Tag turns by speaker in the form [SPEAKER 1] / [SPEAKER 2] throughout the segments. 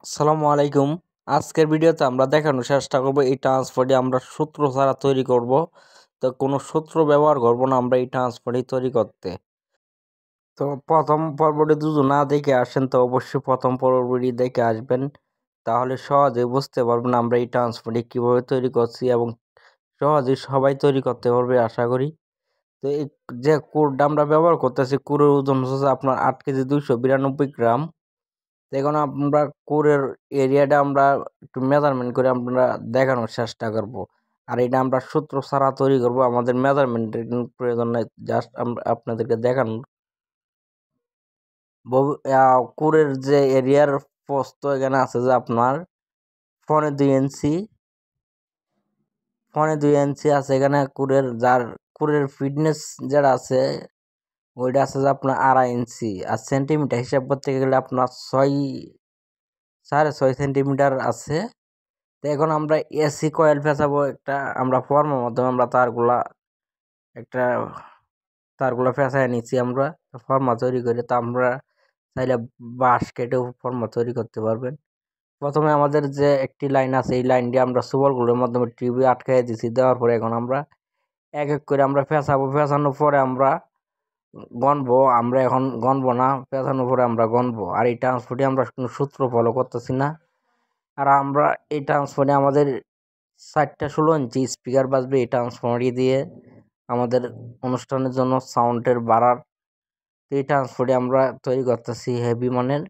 [SPEAKER 1] আসসালামু আলাইকুম। আজকের ভিডিওতে আমরা দেখানোর চেষ্টা করব এই ট্রান্সফারটি আমরা সূত্র ছাড়া তৈরি করব। তো কোনো সূত্র ব্যবহার করব না আমরা এই ট্রান্সফারটি তৈরি করতে। তো প্রথম পর্বটি যদি না দেখে আসেন তো অবশ্যই প্রথম পর্বটি দেখে আসবেন, তাহলে সহজেই বুঝতে পারবেন আমরা এই ট্রান্সফারটি কীভাবে তৈরি করছি এবং সহজেই সবাই তৈরি করতে পারবে আশা করি। তো এই যে কুরটা আমরা ব্যবহার করতেছি, কুরের ওজন হচ্ছে আপনার 8 কেজি 292 গ্রাম। এখন আমরা কোরের এরিয়াটা আমরা একটু মেজারমেন্ট করে আমরা দেখানোর চেষ্টা করব। আর এটা আমরা সূত্র ছাড়া তৈরি করব, আমাদের মেজারমেন্টের কোনো প্রয়োজন নাই, জাস্ট আমরা আপনাদেরকে দেখানোর। কোরের যে এরিয়ার প্রস্থ এখানে আছে যে আপনার 2.5 ইঞ্চি, 2.5 ইঞ্চি আছে এখানে কুরের, যার কুরের ফিটনেস যেটা আছে ওইটা আছে যে আপনার 2.5 ইঞ্চি। আর সেন্টিমিটার হিসাব করতে গেলে আপনার 6.5 সেন্টিমিটার আছে। তো এখন আমরা এসি কয়েল ফেসাবো একটা, আমরা ফর্মের মাধ্যমে আমরা একটা তারগুলা ফেসায় নিচ্ছি আমরা ফর্মা তৈরি করে। তো আমরা চাইলে বাঁশ কেটেও ফর্মা তৈরি করতে পারবেন। প্রথমে আমাদের যে একটি লাইন আছে এই লাইনটি আমরা সুবলগুলোর মাধ্যমে টিউবে আটকাই দিচ্ছি। দেওয়ার পরে এখন আমরা এক এক করে আমরা ফেসাবো। ফেসানোর পরে আমরা গণবো। আমরা এখন গণবো না, ফেসানোর পরে আমরা গণবো। আর এই ট্রান্সপোর্টে আমরা কোনো সূত্র ফলো করতেছি না। আর আমরা এই ট্রান্সপোর্টে আমাদের 4টা 16 ইঞ্চি স্পিকার বাজবে এই ট্রান্সফর্মারটি দিয়ে আমাদের অনুষ্ঠানের জন্য সাউন্ডের বাড়ার। তো এই ট্রান্সফর্মারটি আমরা তৈরি করতেছি হেভি মানের।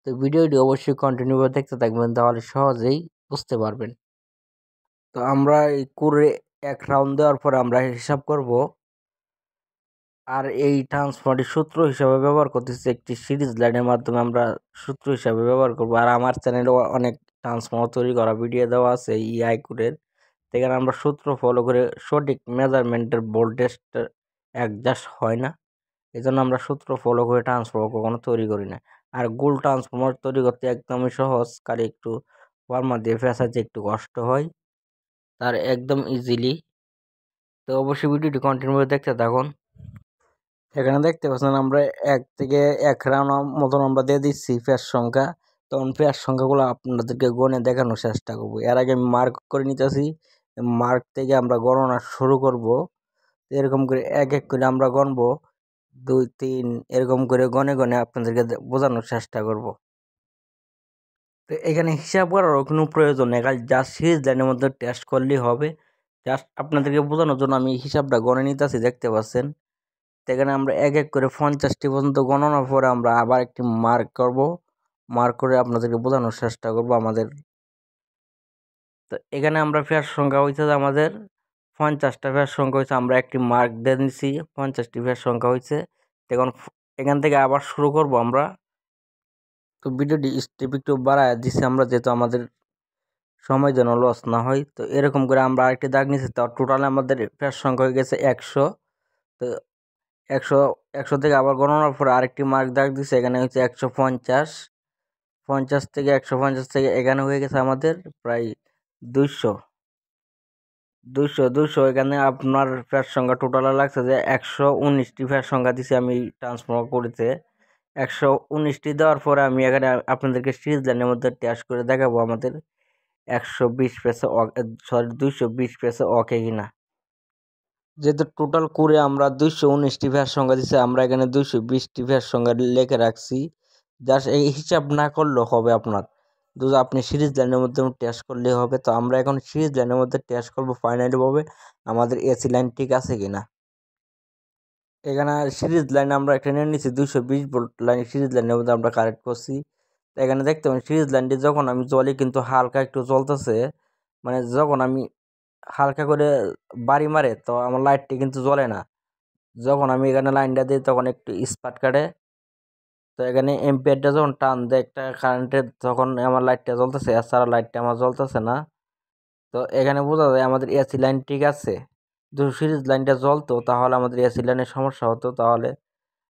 [SPEAKER 1] তো ভিডিওটি অবশ্যই কন্টিনিউ করে দেখতে থাকবেন, তাহলে সহজেই বুঝতে পারবেন। তো আমরা এই কুরে এক রাউন্ড দেওয়ার পরে আমরা হিসাব করব। আর এই ট্রান্সফর্মারটি সূত্র হিসাবে ব্যবহার করতেছি একটি সিরিজ লাইনের মাধ্যমে আমরা সূত্র হিসাবে ব্যবহার করব। আর আমার চ্যানেলে অনেক ট্রান্সফর্মার তৈরি করা ভিডিও দেওয়া আছে ইআই কুরের। সেখানে আমরা সূত্র ফলো করে সঠিক মেজারমেন্টের ভোল্টেজটা অ্যাডজাস্ট হয় না, এই জন্য আমরা সূত্র ফলো করে ট্রান্সফর্মার কখনো তৈরি করি না। আর গোল ট্রান্সফর্মার তৈরি করতে একদমই সহজ, খালি একটু ফর্মা দিয়ে ফেসাতে একটু কষ্ট হয়, তার একদম ইজিলি। তো অবশ্যই ভিডিওটি কন্টিনিউ করে দেখতে থাকুন। এখানে দেখতে পাচ্ছেন আমরা 1 থেকে 1 রাউন্ড মতন আমরা দিয়ে দিচ্ছি ফেস সংখ্যা। তখন ফেস সংখ্যাগুলো আপনাদেরকে গণে দেখানোর চেষ্টা করবো। এর আগে আমি মার্ক করে নিতেছি, মার্ক থেকে আমরা গণনা শুরু করব। এরকম করে এক এক করে আমরা গণবো, 2 3 এরকম করে গনে গনে আপনাদেরকে বোঝানোর চেষ্টা করব। তো এখানে হিসাব করারও কোনো প্রয়োজন নেই, খালি জাস্ট সিরিজ লাইনের মধ্যে টেস্ট করলেই হবে। জাস্ট আপনাদেরকে বোঝানোর জন্য আমি হিসাবটা গণে নিতেছি, দেখতে পাচ্ছেন। এখানে আমরা এক এক করে 50টি পর্যন্ত গণনার পরে আমরা আবার একটি মার্ক করব, মার্ক করে আপনাদেরকে বোঝানোর চেষ্টা করব আমাদের। তো এখানে আমরা ফেয়ার সংখ্যা হয়েছে যে আমাদের 50টা ফেয়ার সংখ্যা হয়েছে, আমরা একটি মার্ক দিয়ে নিচ্ছি, 50টি ফেয়ার সংখ্যা হয়েছে। এখন এখান থেকে আবার শুরু করব আমরা। তো ভিডিওটি স্টেপ একটু বাড়ায় দিচ্ছি আমরা, যেহেতু আমাদের সময় যেন লস না হয়। তো এরকম করে আমরা আরেকটি দাগ নিচ্ছি, তো টোটাল আমাদের ফেয়ার সংখ্যা হয়ে গেছে 100। তো 100 100 থেকে আবার গণনার পরে আরেকটি মার্ক দাগ দিচ্ছে, এখানে হচ্ছে 150। 50 থেকে 150 থেকে এখানে হয়ে গেছে আমাদের প্রায় 200। এখানে আপনার ফ্যাট সংখ্যা টোটালে লাগছে যে 119টি ফ্যাট সংখ্যা দিছি আমি ট্রান্সফার করতে। 119টি দেওয়ার পরে আমি এখানে আপনাদেরকে সিরিজ লাইনের মধ্যে টেস্ট করে দেখাবো আমাদের 120 পেসে, সরি 220 পেসে ওকে কিনা। যেহেতু টোটাল করে আমরা 219টি ফ্যাট সংখ্যা দিচ্ছি, আমরা এখানে 220টি ফ্যাট সংখ্যা লিখে রাখছি। জাস্ট এই হিসাব না করলেও হবে আপনার, যদি আপনি সিরিজ লাইনের মধ্যে টেস্ট করলেই হবে। তো আমরা এখন সিরিজ লাইনের মধ্যে টেস্ট করবো ফাইনালিভাবে আমাদের এসি লাইন ঠিক আছে কিনা। এখানে সিরিজ লাইন আমরা একটা নিয়ে নিচ্ছি, 220 ভোল্ট লাইন সিরিজ লাইনের মধ্যে আমরা কানেক্ট করছি। তো এখানে দেখতে পাবেন সিরিজ লাইনটি যখন আমি জ্বলি কিন্তু হালকা একটু জ্বলতেছে, মানে যখন আমি হালকা করে বাড়ি মারে তো আমার লাইটটি কিন্তু জ্বলে না। যখন আমি এখানে লাইনটা দিই তখন একটু স্পাট কাটে। তো এখানে এম্পিয়ারটা যখন টান দেয় একটা কারেন্টের, তখন আমার লাইটটা জ্বলতেছে, এছাড়া লাইটটা আমার জ্বলতেছে না। তো এখানে বোঝা যায় আমাদের এসি লাইন ঠিক আছে। যদি সিরিজ লাইনটা জ্বলতো তাহলে আমাদের এসি লাইনের সমস্যা হতো, তাহলে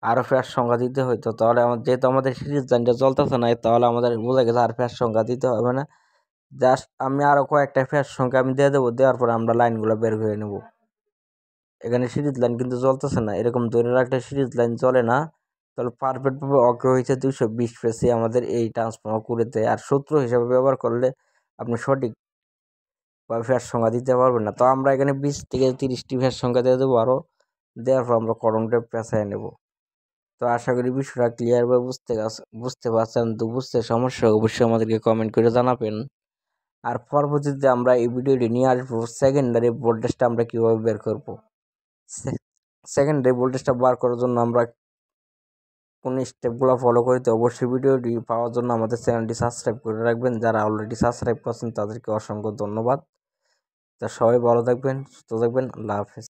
[SPEAKER 1] আরও ফ্যাস সংখ্যা দিতে হতো। তাহলে যেহেতু আমাদের সিরিজ লাইনটা জ্বলতেছে না, তাহলে আমাদের বোঝা গেছে আর ফ্যাস সংখ্যা দিতে হবে না। জাস্ট আমি আরও কয়েকটা ফ্যাস সংখ্যা আমি দিয়ে দেবো, দেওয়ার পরে আমরা লাইনগুলো বের করে নেব। এখানে সিরিজ লাইন কিন্তু জ্বলতেছে না, এরকম ধরে রাখলে সিরিজ লাইন জ্বলে না। তাহলে পারফেক্টভাবে ওকে হয়েছে 220 পেসি আমাদের এই ট্রান্সফর্মার কুড়িতে। আর সূত্র হিসাবে ব্যবহার করলে আপনি সঠিকভাবে ফ্যাস সংখ্যা দিতে পারবেন না। তো আমরা এখানে 20 থেকে 30টি ফ্যাস সংখ্যা দিয়ে দেবো, আরও দেওয়ার পর আমরা কলমটা পেঁচায় নেব। তো আশা করি বিষয়টা ক্লিয়ারভাবে বুঝতে পারছেন। তো বুঝতে সমস্যা অবশ্যই আমাদেরকে কমেন্ট করে জানাবেন। আর পরবর্তীতে আমরা এই ভিডিওটি নিয়ে আসবো সেকেন্ডারি ভোল্টেজটা আমরা কীভাবে বের করব। সেকেন্ডারি ভোল্টেজটা বার করার জন্য আমরা কোন স্টেপগুলো ফলো করতে অবশ্যই ভিডিওটি পাওয়ার জন্য আমাদের চ্যানেলটি সাবস্ক্রাইব করে রাখবেন। যারা অলরেডি সাবস্ক্রাইব করছেন তাদেরকে অসংখ্য ধন্যবাদ। তা সবাই ভালো থাকবেন, সুস্থ থাকবেন। আল্লাহ হাফেজ।